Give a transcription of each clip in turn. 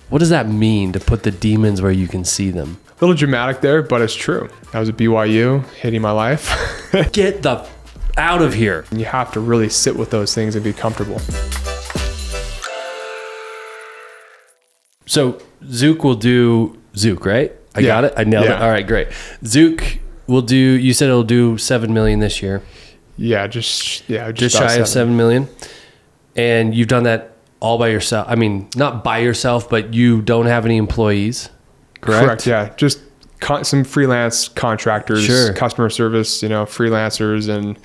What does that mean to put the demons where you can see them? A little dramatic there, but it's true. I was at BYU, hating my life. Get the out of here. You have to really sit with those things and be comfortable. So Zook will do Zook, right? I got it. I nailed it. All right, great. Zook will do. You said it'll do 7 million this year. Just shy of 7 million. And you've done that all by yourself. I mean, not by yourself, but you don't have any employees, correct? Yeah. Just some freelance contractors, customer service, freelancers and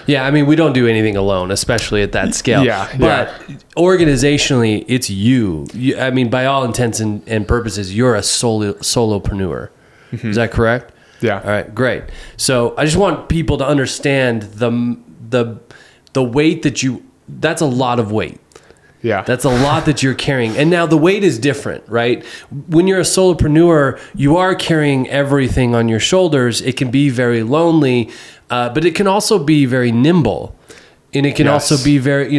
Yeah, I mean, we don't do anything alone, especially at that scale. But organizationally, it's you. I mean, by all intents and purposes, you're a solopreneur. Mm-hmm. Is that correct? Yeah. All right, great. So I just want people to understand the weight that's a lot of weight. Yeah. That's a lot that you're carrying. And now the weight is different, right? When you're a solopreneur, you are carrying everything on your shoulders. It can be very lonely, but it can also be very nimble. And it can also be very,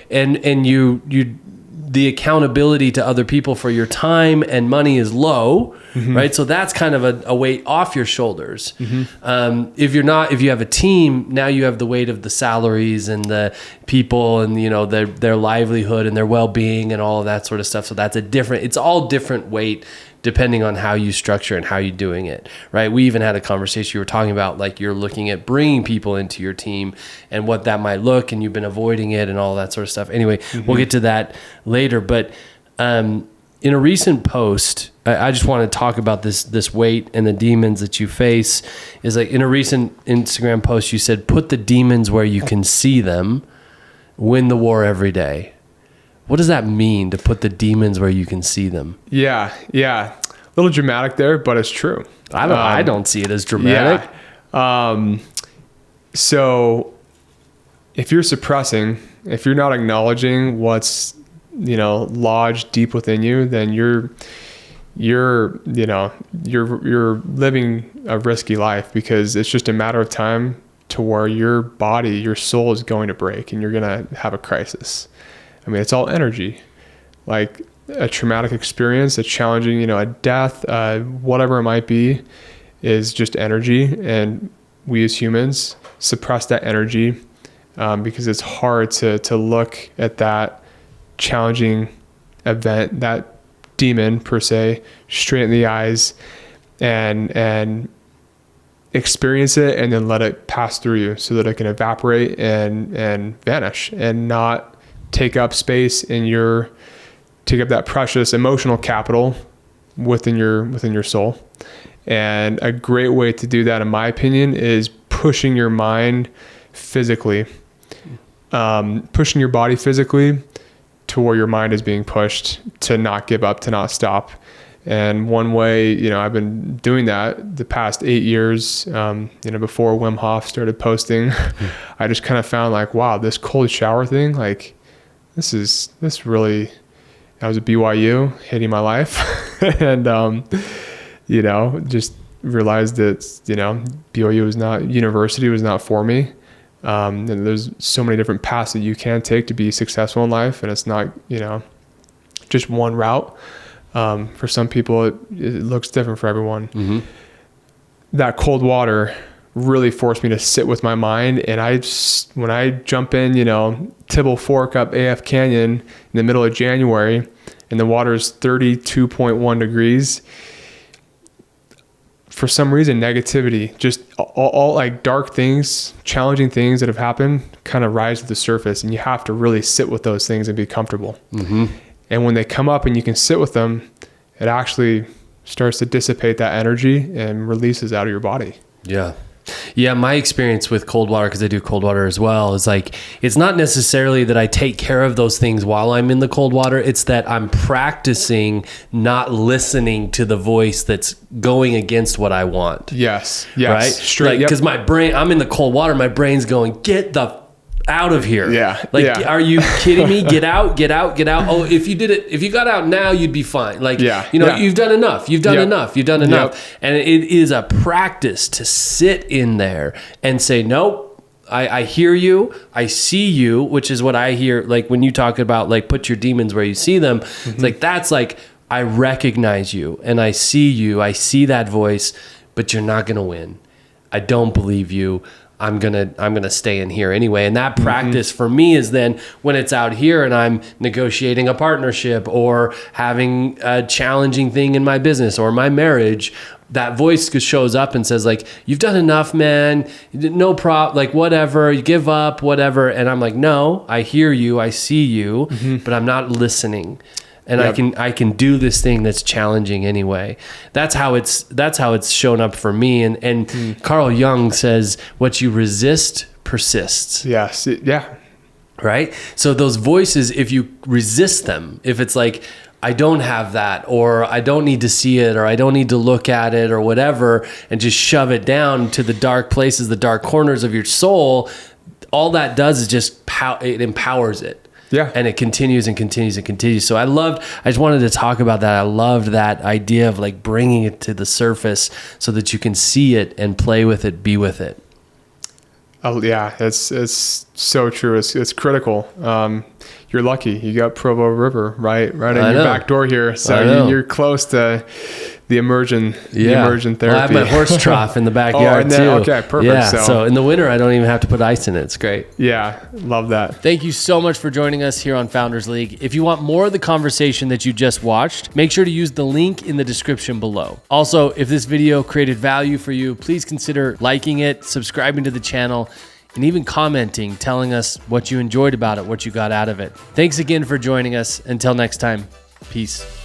and you the accountability to other people for your time and money is low, right? So that's kind of a weight off your shoulders. If you have a team, now you have the weight of the salaries and the people and, their livelihood and their well-being and all of that sort of stuff. So that's it's all different weight depending on how you structure and how you're doing it, right? We even had a conversation. You were talking about like you're looking at bringing people into your team and what that might look, and you've been avoiding it and all that sort of stuff. Anyway, we'll get to that later. But in a recent post, I just want to talk about this weight and the demons that you face. Is like in a recent Instagram post, you said, "Put the demons where you can see them. Win the war every day." What does that mean to put the demons where you can see them? Yeah. A little dramatic there, but it's true. I don't see it as dramatic. Yeah. So if you're suppressing, if you're not acknowledging what's, lodged deep within you, then you're living a risky life, because it's just a matter of time to where your body, your soul is going to break and you're going to have a crisis. I mean, it's all energy. Like a traumatic experience, a challenging, a death, whatever it might be, is just energy. And we as humans suppress that energy because it's hard to look at that challenging event, that demon per se, straight in the eyes and experience it and then let it pass through you so that it can evaporate and vanish and not take up space take up that precious emotional capital within your soul. And a great way to do that, in my opinion, is pushing your mind physically, pushing your body physically to where your mind is being pushed to not give up, to not stop. And one way, I've been doing that the past 8 years, before Wim Hof started posting, I just kind of found like, wow, this cold shower thing, like, this really, I was at BYU hating my life and, just realized that, BYU university was not for me. And there's so many different paths that you can take to be successful in life. And it's not, just one route. For some people, it looks different for everyone. Mm-hmm. That cold water really forced me to sit with my mind. And when I jump in, Tibble Fork up AF Canyon in the middle of January, and the water is 32.1 degrees, for some reason, negativity, just all like dark things, challenging things that have happened kind of rise to the surface, and you have to really sit with those things and be comfortable. Mm-hmm. And when they come up and you can sit with them, it actually starts to dissipate that energy and releases out of your body. Yeah. Yeah, my experience with cold water, because I do cold water as well, is like, it's not necessarily that I take care of those things while I'm in the cold water. It's that I'm practicing not listening to the voice that's going against what I want. Yes. Right? Straight. Because my brain, I'm in the cold water, my brain's going, get the out of here. Are you kidding me? Get out. Oh, if you got out now, you'd be fine. You've done enough. You've done enough. And it is a practice to sit in there and say, nope, I hear you, I see you, which is what I hear. Like when you talk about like put your demons where you see them, it's like, that's like, I recognize you and I see you, I see that voice, but you're not going to win. I don't believe you. I'm gonna stay in here anyway. And that practice for me is then when it's out here and I'm negotiating a partnership or having a challenging thing in my business or my marriage, that voice shows up and says like, you've done enough, man. No problem. Like whatever, you give up, whatever. And I'm like, no, I hear you, I see you, but I'm not listening. And I can do this thing that's challenging anyway. That's how it's shown up for me. And Carl Jung says, what you resist persists. Yes. Yeah. Right. So those voices, if you resist them, if it's like, I don't have that, or I don't need to see it, or I don't need to look at it, or whatever, and just shove it down to the dark places, the dark corners of your soul, all that does is just it empowers it. Yeah. And it continues and continues and continues. So I just wanted to talk about that. I loved that idea of like bringing it to the surface so that you can see it and play with it, be with it. Yeah, it's so true. It's critical. You're lucky. You got Provo River right in your back door here. So you're close to the immersion therapy. Well, I have my horse trough in the backyard too. Okay, perfect. Yeah, so in the winter, I don't even have to put ice in it. It's great. Yeah, love that. Thank you so much for joining us here on Founders League. If you want more of the conversation that you just watched, make sure to use the link in the description below. Also, if this video created value for you, please consider liking it, subscribing to the channel, and even commenting, telling us what you enjoyed about it, what you got out of it. Thanks again for joining us. Until next time, peace.